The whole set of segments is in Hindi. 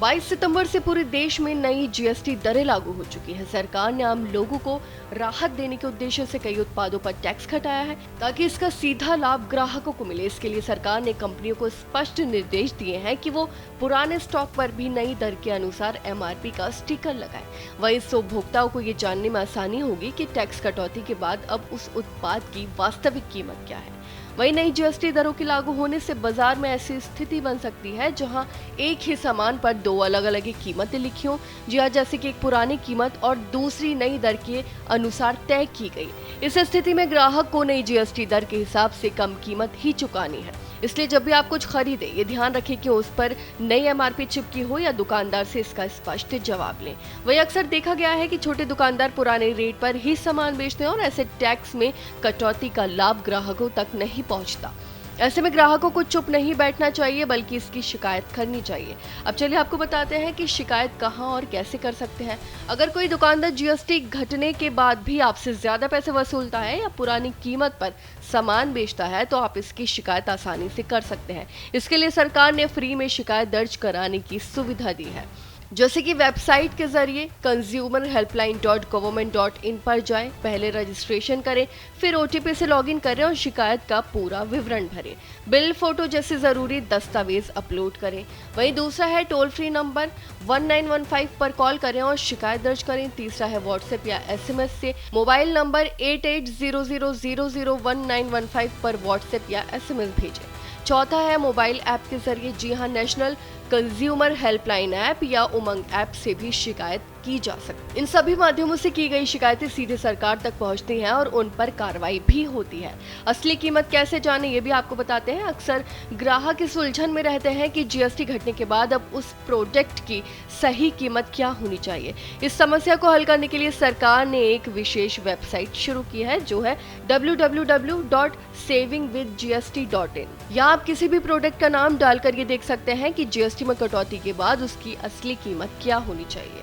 22 सितंबर से पूरे देश में नई जीएसटी दरें लागू हो चुकी है। सरकार ने आम लोगों को राहत देने के उद्देश्य से कई उत्पादों पर टैक्स घटाया है ताकि इसका सीधा लाभ ग्राहकों को मिले। इसके लिए सरकार ने कंपनियों को स्पष्ट निर्देश दिए हैं कि वो पुराने स्टॉक पर भी नई दर के अनुसार एमआरपी का स्टिकर लगाएं। वहीं इससे उपभोक्ताओं को ये जानने में आसानी होगी कि टैक्स कटौती के बाद अब उस उत्पाद की वास्तविक कीमत क्या है। वहीं नई जीएसटी दरों के लागू होने से बाजार में ऐसी स्थिति बन सकती है जहां एक ही सामान पर दो अलग अलग कीमतें लिखी हों, जी हाँ, जैसे कि एक पुरानी कीमत और दूसरी नई दर के अनुसार तय की गई। इस स्थिति में ग्राहक को नई जीएसटी दर के हिसाब से कम कीमत ही चुकानी है। इसलिए जब भी आप कुछ खरीदें, ये ध्यान रखें कि उस पर नई एमआरपी चिपकी हो या दुकानदार से इसका स्पष्ट जवाब लें। वहीं अक्सर देखा गया है कि छोटे दुकानदार पुराने रेट पर ही सामान बेचते हैं और ऐसे टैक्स में कटौती का लाभ ग्राहकों तक नहीं पहुंचता। ऐसे में ग्राहकों को चुप नहीं बैठना चाहिए बल्कि इसकी शिकायत करनी चाहिए। अब चलिए आपको बताते हैं कि शिकायत कहां और कैसे कर सकते हैं। अगर कोई दुकानदार जीएसटी घटने के बाद भी आपसे ज्यादा पैसे वसूलता है या पुरानी कीमत पर सामान बेचता है तो आप इसकी शिकायत आसानी से कर सकते हैं। इसके लिए सरकार ने फ्री में शिकायत दर्ज कराने की सुविधा दी है, जैसे कि वेबसाइट के जरिए consumerhelpline.government.in पर जाएं, पहले रजिस्ट्रेशन करें, फिर ओटीपी से लॉगिन करें और शिकायत का पूरा विवरण भरें। बिल, फोटो जैसे जरूरी दस्तावेज अपलोड करें। वहीं दूसरा है टोल फ्री नंबर 1915 पर कॉल करें और शिकायत दर्ज करें। तीसरा है व्हाट्सएप या एसएमएस से मोबाइल नंबर 8800001915 पर व्हाट्सएप या एसएमएस भेजें। चौथा है मोबाइल ऐप के जरिए, जी हाँ, नेशनल कंज्यूमर हेल्पलाइन ऐप या उमंग ऐप से भी शिकायत की जा सकती है। इन सभी माध्यमों से की गई शिकायतें सीधे सरकार तक पहुंचती हैं और उन पर कार्रवाई भी होती है। असली कीमत कैसे जाने, ये भी आपको बताते हैं। अक्सर ग्राहक इस उलझन में रहते हैं कि जीएसटी घटने के बाद अब उस प्रोडक्ट की सही कीमत क्या होनी चाहिए। इस समस्या को हल करने के लिए सरकार ने एक विशेष वेबसाइट शुरू की है जो है www.savingwithgst.in। यहाँ आप किसी भी प्रोडक्ट का नाम डालकर ये देख सकते हैं कि जीएसटी में कटौती के बाद उसकी असली कीमत क्या होनी चाहिए।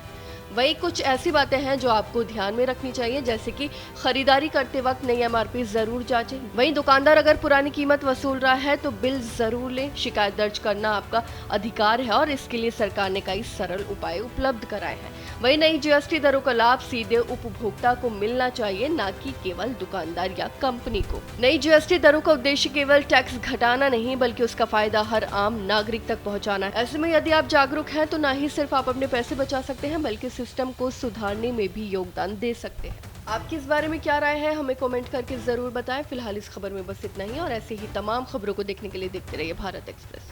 वही कुछ ऐसी बातें हैं जो आपको ध्यान में रखनी चाहिए, जैसे कि खरीदारी करते वक्त नई एमआरपी जरूर जांचें। वहीं दुकानदार अगर पुरानी कीमत वसूल रहा है तो बिल जरूर लें। शिकायत दर्ज करना आपका अधिकार है और इसके लिए सरकार ने कई सरल उपाय उपलब्ध कराए हैं। वहीं नई जीएसटी दरों का लाभ सीधे उपभोक्ता को मिलना चाहिए, न कि केवल दुकानदार या कंपनी को। नई जीएसटी दरों का उद्देश्य केवल टैक्स घटाना नहीं बल्कि उसका फायदा हर आम नागरिक तक पहुंचाना है। ऐसे में यदि आप जागरूक हैं तो न ही सिर्फ आप अपने पैसे बचा सकते हैं बल्कि सिस्टम को सुधारने में भी योगदान दे सकते हैं। आपकी इस बारे में क्या राय है, हमें कमेंट करके जरूर बताएं। फिलहाल इस खबर में बस इतना ही और ऐसे ही तमाम खबरों को देखने के लिए देखते रहिए भारत एक्सप्रेस।